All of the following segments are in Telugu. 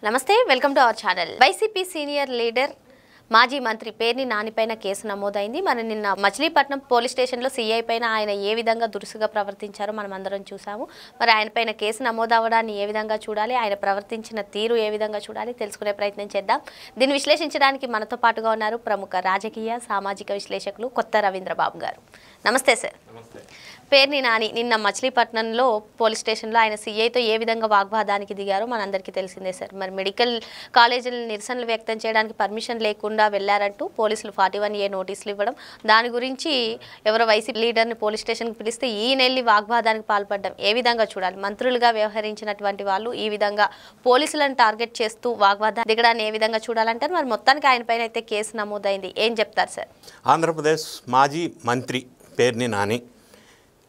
నమస్తే welcome to our channel. YCP senior leader మాజీ మంత్రి పేర్ని నాని పైన కేసు నమోదైంది. మరి నిన్న మచిలీపట్నం పోలీస్ స్టేషన్లో సీఐ పైన ఆయన ఏ విధంగా దురుసుగా ప్రవర్తించారో మనం అందరం చూసాము. మరి ఆయన పైన కేసు నమోదవడాన్ని ఏ విధంగా చూడాలి, ఆయన ప్రవర్తించిన తీరు ఏ విధంగా చూడాలి తెలుసుకునే ప్రయత్నం చేద్దాం. దీన్ని విశ్లేషించడానికి మనతో పాటుగా ఉన్నారు ప్రముఖ రాజకీయ సామాజిక విశ్లేషకులు కొత్త రవీంద్రబాబు గారు. నమస్తే సార్. పేర్ని నాని నిన్న మచిలీపట్నంలో పోలీస్ స్టేషన్లో ఆయన సీఐతో ఏ విధంగా వాగ్వాదానికి దిగారో మనందరికీ తెలిసిందే సార్. మరి మెడికల్ కాలేజీల నిరసనలు వ్యక్తం చేయడానికి పర్మిషన్ లేకుండా వెళ్లారంటూ పోలీసులు 41A నోటీసులు ఇవ్వడం, దాని గురించి ఎవరో వైసీపీ లీడర్ని పోలీస్ స్టేషన్కి పిలిస్తే ఈయనెళ్ళి వాగ్వాదానికి పాల్పడడం ఏ విధంగా చూడాలి? మంత్రులుగా వ్యవహరించినటువంటి వాళ్ళు ఈ విధంగా పోలీసులను టార్గెట్ చేస్తూ వాగ్వాదం దిగడాన్ని ఏ విధంగా చూడాలంటారు? మరి మొత్తానికి ఆయన పైన అయితే కేసు నమోదైంది, ఏం చెప్తారు సార్? ఆంధ్రప్రదేశ్ మాజీ మంత్రి పేర్ని నాని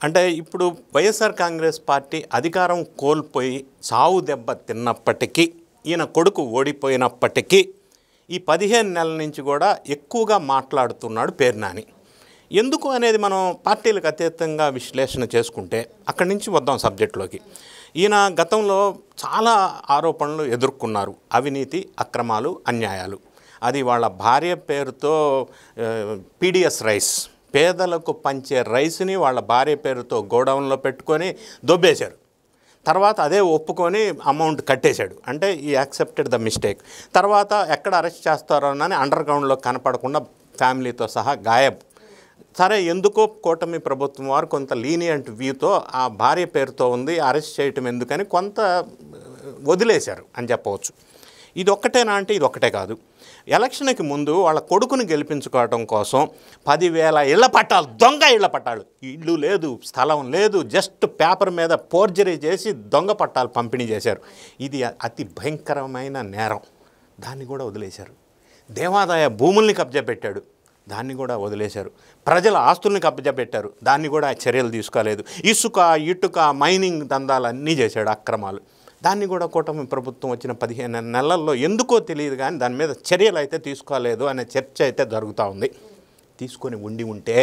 అంటే ఇప్పుడు వైఎస్ఆర్ కాంగ్రెస్ పార్టీ అధికారం కోల్పోయి సావు దెబ్బ తిన్నప్పటికీ, ఈయన కొడుకు ఓడిపోయినప్పటికీ ఈ 15 నెలల నుంచి కూడా ఎక్కువగా మాట్లాడుతున్నాడు పేర్ని నాని. ఎందుకు అనేది మనం పార్టీలకు అతీతంగా విశ్లేషణ చేసుకుంటే అక్కడి నుంచి వద్దాం సబ్జెక్టులోకి. ఈయన గతంలో చాలా ఆరోపణలు ఎదుర్కొన్నారు, అవినీతి, అక్రమాలు, అన్యాయాలు. అది వాళ్ళ భార్య పేరుతో పీడిఎస్ రైస్, పేదలకు పంచే రైస్ని వాళ్ళ భార్య పేరుతో గోడౌన్లో పెట్టుకొని దొబ్బేశారు. తర్వాత అదే ఒప్పుకొని అమౌంట్ కట్టేశాడు. అంటే ఈ యాక్సెప్టెడ్ ద మిస్టేక్. తర్వాత ఎక్కడ అరెస్ట్ చేస్తారో అని అండర్ గ్రౌండ్లో కనపడకుండా ఫ్యామిలీతో సహా గాయబ్. సరే, ఎందుకో కూటమి ప్రభుత్వం వారు కొంత లీనియంట్ వ్యూతో ఆ భార్య పేరుతో ఉంది, అరెస్ట్ చేయటం ఎందుకని కొంత వదిలేశారు అని చెప్పవచ్చు. ఇది ఒక్కటేనా అంటే ఇది ఒక్కటే కాదు. ఎలక్షన్కి ముందు వాళ్ళ కొడుకుని గెలిపించుకోవడం కోసం 10,000 ఇళ్ల పట్టాలు, దొంగ ఇళ్ల పట్టాలు, ఇల్లు లేదు, స్థలం లేదు, జస్ట్ పేపర్ మీద ఫోర్జరీ చేసి దొంగ పట్టాలు పంపిణీ చేశారు. ఇది అతి భయంకరమైన నేరం, దాన్ని కూడా వదిలేశారు. దేవాదాయ భూముల్ని కబ్జా పెట్టాడు, దాన్ని కూడా వదిలేశారు. ప్రజల ఆస్తుల్ని కబ్జా పెట్టారు, దాన్ని కూడా చర్యలు తీసుకోలేదు. ఇసుక, ఇటుక, మైనింగ్ దందాలన్నీ చేశాడు, అక్రమాలు. దాన్ని కూడా కూటమి ప్రభుత్వం వచ్చిన 15 నెలల్లో ఎందుకో తెలియదు కానీ దాని మీద చర్యలు అయితే తీసుకోలేదు అనే చర్చ అయితే జరుగుతూ ఉంది. తీసుకొని ఉంటే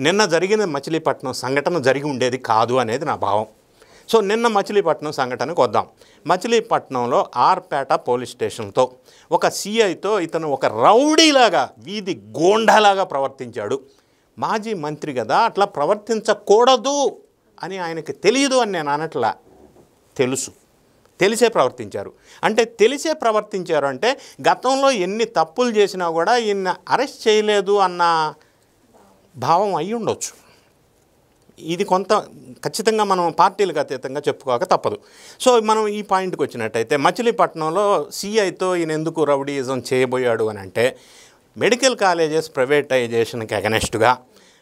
నిన్న జరిగిన మచిలీపట్నం సంఘటన జరిగి ఉండేది కాదు అనేది నా భావం. సో నిన్న మచిలీపట్నం సంఘటనకు వద్దాం. మచిలీపట్నంలో ఆర్పేట పోలీస్ స్టేషన్తో ఒక సిఐతో ఇతను ఒక రౌడీలాగా, వీధి గోండాలాగా ప్రవర్తించాడు. మాజీ మంత్రి కదా, అట్లా ప్రవర్తించకూడదు అని ఆయనకి తెలియదు అని నేను అనట్లా, తెలిసే ప్రవర్తించారు. అంటే తెలిసే ప్రవర్తించారు అంటే గతంలో ఎన్ని తప్పులు చేసినా కూడా ఈయన అరెస్ట్ చేయలేదు అన్న భావం అయి ఉండొచ్చు. ఇది కొంత ఖచ్చితంగా మనం పార్టీలకు అతీతంగా చెప్పుకోక తప్పదు. సో మనం ఈ పాయింట్కి వచ్చినట్టయితే మచిలీపట్నంలో సిఐతో ఈయన ఎందుకు రౌడీయిజం చేయబోయాడు అని అంటే, మెడికల్ కాలేజెస్ ప్రైవేటైజేషన్కి అగనెస్ట్గా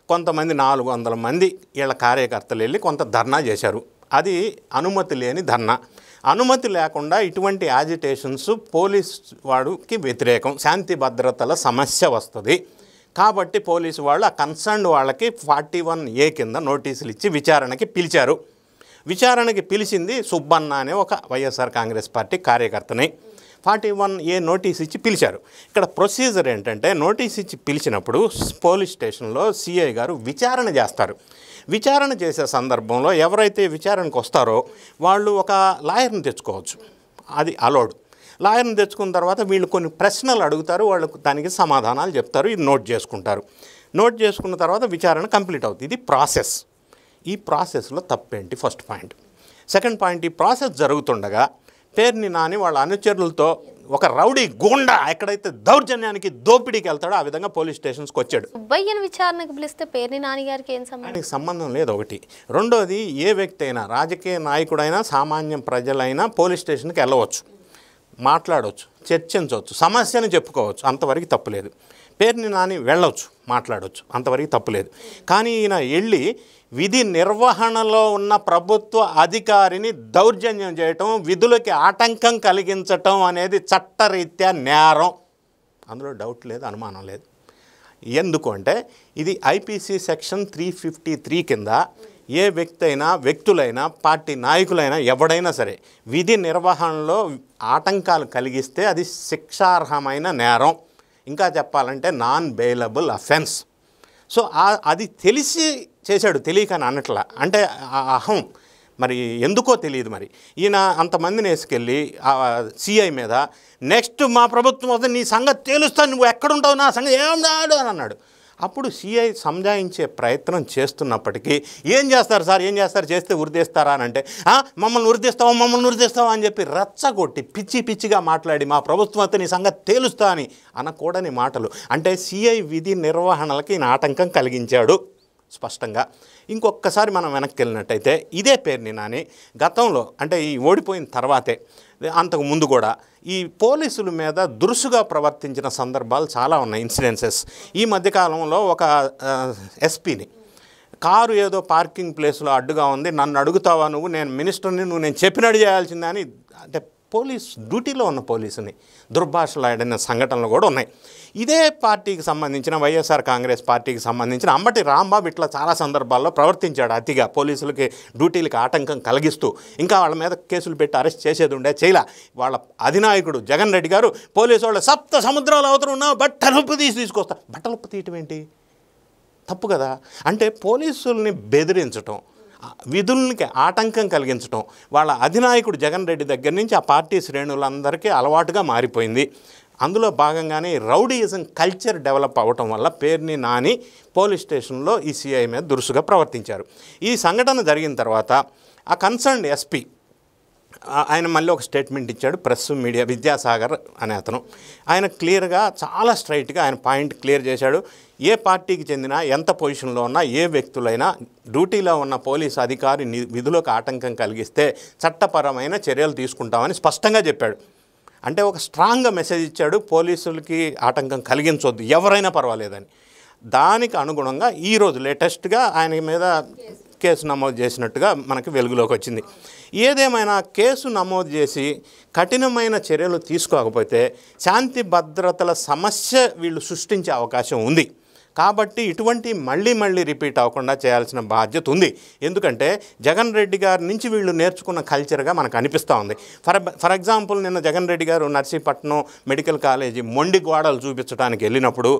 కొంతమంది 400 మంది వీళ్ళ కార్యకర్తలు వెళ్ళి కొంత ధర్నా చేశారు. అది అనుమతి లేని ధర్నా. అనుమతి లేకుండా ఇటువంటి యాజిటేషన్స్ పోలీస్ వాడికి వ్యతిరేకం, శాంతి భద్రతల సమస్య వస్తుంది. కాబట్టి పోలీసు వాళ్ళు ఆ కన్సర్న్ వాళ్ళకి 41A కింద నోటీసులు ఇచ్చి విచారణకి పిలిచారు. విచారణకి పిలిచింది సుబ్బన్న అనే ఒక వైఎస్ఆర్ కాంగ్రెస్ పార్టీ కార్యకర్తని. 41A నోటీస్ ఇచ్చి పిలిచారు. ఇక్కడ ప్రొసీజర్ ఏంటంటే, నోటీస్ ఇచ్చి పిలిచినప్పుడు పోలీస్ స్టేషన్లో సిఐ గారు విచారణ చేస్తారు. విచారణ చేసే సందర్భంలో ఎవరైతే విచారణకు వస్తారో వాళ్ళు ఒక లాయర్ని తెచ్చుకోవచ్చు, అది అలౌడ్. లాయర్ని తెచ్చుకున్న తర్వాత వీళ్ళు కొన్ని ప్రశ్నలు అడుగుతారు, వాళ్ళు దానికి సమాధానాలు చెప్తారు, ఇది నోట్ చేసుకుంటారు. నోట్ చేసుకున్న తర్వాత విచారణ కంప్లీట్ అవుతుంది. ఇది ప్రాసెస్. ఈ ప్రాసెస్లో తప్పేంటి? First point. సెకండ్ పాయింట్, ఈ ప్రాసెస్ జరుగుతుండగా పేర్ని నాని వాళ్ళ అనుచరులతో ఒక రౌడీ గూండా ఎక్కడైతే దౌర్జన్యానికి దోపిడీకి వెళ్తాడో ఆ విధంగా పోలీస్ స్టేషన్స్కి వచ్చాడు. సుబ్బయ్యను విచారణకు పిలిస్తే పేర్ని నాని గారికి ఏం సంబంధం లేదు ఒకటి. రెండోది, ఏ వ్యక్తి అయినా, రాజకీయ నాయకుడైనా సామాన్య ప్రజలైనా పోలీస్ స్టేషన్కి వెళ్ళవచ్చు, మాట్లాడవచ్చు, చర్చించవచ్చు, సమస్యను చెప్పుకోవచ్చు, అంతవరకు తప్పులేదు. పేర్ని నాని వెళ్ళవచ్చు, మాట్లాడవచ్చు, అంతవరకు తప్పులేదు. కానీ ఈయన వెళ్ళి విధి నిర్వహణలో ఉన్న ప్రభుత్వ అధికారిని దౌర్జన్యం చేయటం, విధులకి ఆటంకం కలిగించటం అనేది చట్టరీత్యా నేరం, అందులో డౌట్ లేదు, అనుమానం లేదు. ఎందుకు అంటే ఇది ఐపీసీ సెక్షన్ 353 కింద ఏ వ్యక్తి అయినా, వ్యక్తులైనా, పార్టీ నాయకులైనా, ఎవడైనా సరే విధి నిర్వహణలో ఆటంకాలు కలిగిస్తే అది శిక్షార్హమైన నేరం. ఇంకా చెప్పాలంటే నాన్ బెయిలబుల్ అఫెన్స్. సో అది తెలిసి చేశాడు, తెలియకని అనట్లా. అంటే అహం మరి ఎందుకో తెలియదు. మరి ఈయన అంతమందిని వేసుకెళ్ళి సిఐ మీద నెక్స్ట్ మా ప్రభుత్వం వస్తే నీ సంగతి తేలుస్తాను, నువ్వు ఎక్కడుంటావు, నా సంగతి ఏమన్నాడు అని అన్నాడు. అప్పుడు సిఐ సంజాయించే ప్రయత్నం చేస్తున్నప్పటికీ ఏం చేస్తారు సార్, ఏం చేస్తారు, చేస్తే ఉరిదేస్తారా అని అంటే మమ్మల్ని ఉరిదేస్తావా అని చెప్పి రచ్చగొట్టి పిచ్చిగా మాట్లాడి మా ప్రభుత్వం అయితే నీ సంగతి తేలుస్తా అని అనకూడని మాటలు. అంటే సిఐ విధి నిర్వహణలకి ఈయన ఆటంకం కలిగించాడు స్పష్టంగా. ఇంకొకసారి మనం వెనక్కి వెళ్ళినట్టయితే ఇదే పేర్ని నాని గతంలో అంటే ఈ ఓడిపోయిన తర్వాతే అంతకు ముందు కూడా ఈ పోలీసుల మీద దురుసుగా ప్రవర్తించిన సందర్భాలు చాలా ఉన్నాయి, ఇన్సిడెన్సెస్. ఈ మధ్యకాలంలో ఒక ఎస్పీని కారు ఏదో పార్కింగ్ ప్లేస్లో అడ్డుగా ఉంది, నన్ను అడుగుతావా నువ్వు, నేను మినిస్టర్ని, నువ్వు నేను చెప్పినట్టు చేయాల్సిందే అని అంటే డ్యూటీలో ఉన్న పోలీసుని దుర్భాషలాడిన సంఘటనలు కూడా ఉన్నాయి. ఇదే పార్టీకి సంబంధించిన వైఎస్ఆర్ కాంగ్రెస్ పార్టీకి సంబంధించిన అంబటి రాంబాబు ఇట్లా చాలా సందర్భాల్లో ప్రవర్తించాడు అతిగా, పోలీసులకి డ్యూటీలకి ఆటంకం కలిగిస్తూ. ఇంకా వాళ్ళ మీద కేసులు పెట్టి అరెస్ట్ చేసేది ఉండే, చేయలా. వాళ్ళ అధినాయకుడు జగన్ రెడ్డి గారు పోలీసు వాళ్ళు సప్త సముద్రాలు అవతల ఉన్నా బట్టలుప్పు తీసుకొస్తా. బట్టలుప్పు తీయటం ఏంటి, తప్పు కదా. అంటే పోలీసుల్ని బెదిరించటం, విధులకి ఆటంకం కలిగించడం వాళ్ళ అధినాయకుడు జగన్ రెడ్డి దగ్గర నుంచి ఆ పార్టీ శ్రేణులందరికీ అలవాటుగా మారిపోయింది. అందులో భాగంగానే రౌడీయిజం కల్చర్ డెవలప్ అవ్వటం వల్ల పేర్ని నాని పోలీస్ స్టేషన్లో ఈ సిఐ మీద దురుసుగా ప్రవర్తించారు. ఈ సంఘటన జరిగిన తర్వాత ఆ కన్సర్న్డ్ ఎస్పీ ఆయన మళ్ళీ ఒక స్టేట్మెంట్ ఇచ్చాడు ప్రెస్ మీడియా, విద్యాసాగర్ అనే అతను. ఆయన క్లియర్గా చాలా స్ట్రైట్గా ఆయన పాయింట్ క్లియర్ చేశాడు. ఏ పార్టీకి చెందిన ఎంత పొజిషన్లో ఉన్నా ఏ వ్యక్తులైనా డ్యూటీలో ఉన్న పోలీసు అధికారి విధులకు ఆటంకం కలిగిస్తే చట్టపరమైన చర్యలు తీసుకుంటామని స్పష్టంగా చెప్పాడు. అంటే ఒక స్ట్రాంగ్గా మెసేజ్ ఇచ్చాడు, పోలీసులకి ఆటంకం కలిగించవద్దు, ఎవరైనా పర్వాలేదని. దానికి అనుగుణంగా ఈరోజు లేటెస్ట్గా ఆయన మీద కేసు నమోదు చేసినట్టుగా మనకి వెలుగులోకి వచ్చింది. ఏదేమైనా కేసు నమోదు చేసి కఠినమైన చర్యలు తీసుకోకపోతే శాంతి భద్రతల సమస్య వీళ్ళు సృష్టించే అవకాశం ఉంది. కాబట్టి ఇటువంటి మళ్ళీ రిపీట్ అవ్వకుండా చేయాల్సిన బాధ్యత ఉంది. ఎందుకంటే జగన్ రెడ్డి గారి నుంచి వీళ్ళు నేర్చుకున్న కల్చర్గా మనకు అనిపిస్తూ ఉంది. ఫర్ ఎగ్జాంపుల్ నిన్న జగన్ రెడ్డి గారు నర్సీపట్నం మెడికల్ కాలేజీ మొండి గోడలు చూపించడానికి వెళ్ళినప్పుడు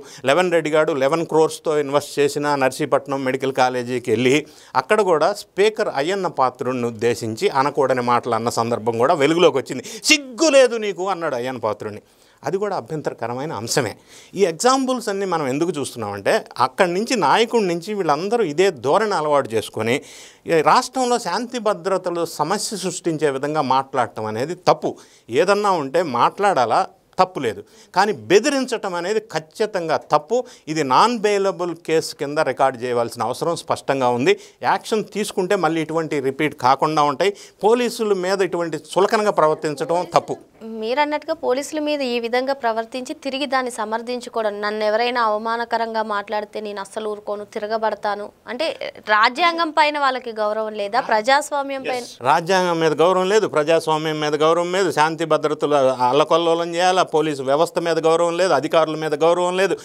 రెడ్డి గారు 11 crores ఇన్వెస్ట్ చేసిన నర్సీపట్నం మెడికల్ కాలేజీకి వెళ్ళి అక్కడ కూడా స్పీకర్ అయ్యన్న పాత్రుడిని ఉద్దేశించి అనకూడని మాటలు అన్న సందర్భం కూడా వెలుగులోకి వచ్చింది. సిగ్గు లేదు నీకు అన్నాడు అయ్యన్న పాత్రుడిని. అది కూడా అభ్యంతరకరమైన అంశమే. ఈ ఎగ్జాంపుల్స్ అన్నీ మనం ఎందుకు చూస్తున్నామంటే అక్కడి నుంచి నాయకుడి నుంచి వీళ్ళందరూ ఇదే ధోరణి అలవాటు చేసుకొని రాష్ట్రంలో శాంతి భద్రతలు సమస్య సృష్టించే విధంగా మాట్లాడటం అనేది తప్పు. ఏదన్నా ఉంటే మాట్లాడాలా, తప్పు లేదు. కానీ బెదిరించటం అనేది ఖచ్చితంగా తప్పు. ఇది నాన్ బెయిలబుల్ కేసు కింద రికార్డ్ చేయవలసిన అవసరం స్పష్టంగా ఉంది. యాక్షన్ తీసుకుంటే మళ్ళీ ఇటువంటి రిపీట్ కాకుండా ఉంటాయి. పోలీసుల మీద ఇటువంటి చులకనగా ప్రవర్తించడం తప్పు. మీరు అన్నట్టుగా పోలీసుల మీద ఈ విధంగా ప్రవర్తించి తిరిగి దాన్ని సమర్థించుకోవడం, నన్ను ఎవరైనా అవమానకరంగా మాట్లాడితే నేను అస్సలు ఊరుకోను, తిరగబడతాను అంటే రాజ్యాంగం పైన వాళ్ళకి గౌరవం లేదా, ప్రజాస్వామ్యం పైన రాజ్యాంగం మీద గౌరవం లేదు, ప్రజాస్వామ్యం మీద గౌరవం లేదు, శాంతి భద్రతలు అల్లకొల్లోలం చేయాలా, పోలీసు వ్యవస్థ మీద గౌరవం లేదు, అధికారుల మీద గౌరవం లేదు,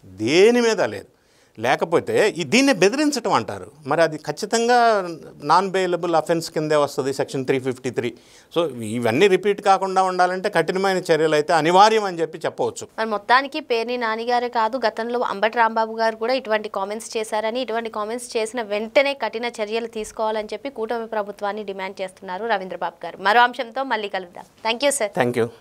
దేని మీద లేదు. లేకపోతే దీన్నే బెదిరించడం అంటారు. మరి అది ఖచ్చితంగా నాన్ బెయిలబుల్ అఫెన్స్ కిందే వస్తుంది, సెక్షన్ 353. సో ఇవన్నీ రిపీట్ కాకుండా ఉండాలంటే కఠినమైన చర్యలు అయితే అనివార్యం అని చెప్పవచ్చు. మరి మొత్తానికి పేర్ని నానిగారే కాదు, గతంలో అంబటి రాంబాబు గారు కూడా ఇటువంటి కామెంట్స్ చేశారని, ఇటువంటి కామెంట్స్ చేసిన వెంటనే కఠిన చర్యలు తీసుకోవాలని చెప్పి కూటమి ప్రభుత్వాన్ని డిమాండ్ చేస్తున్నారు రవీంద్రబాబు గారు. మరో అంశంతో మళ్ళీ కలుద్దాం. Thank you sir. Thank you.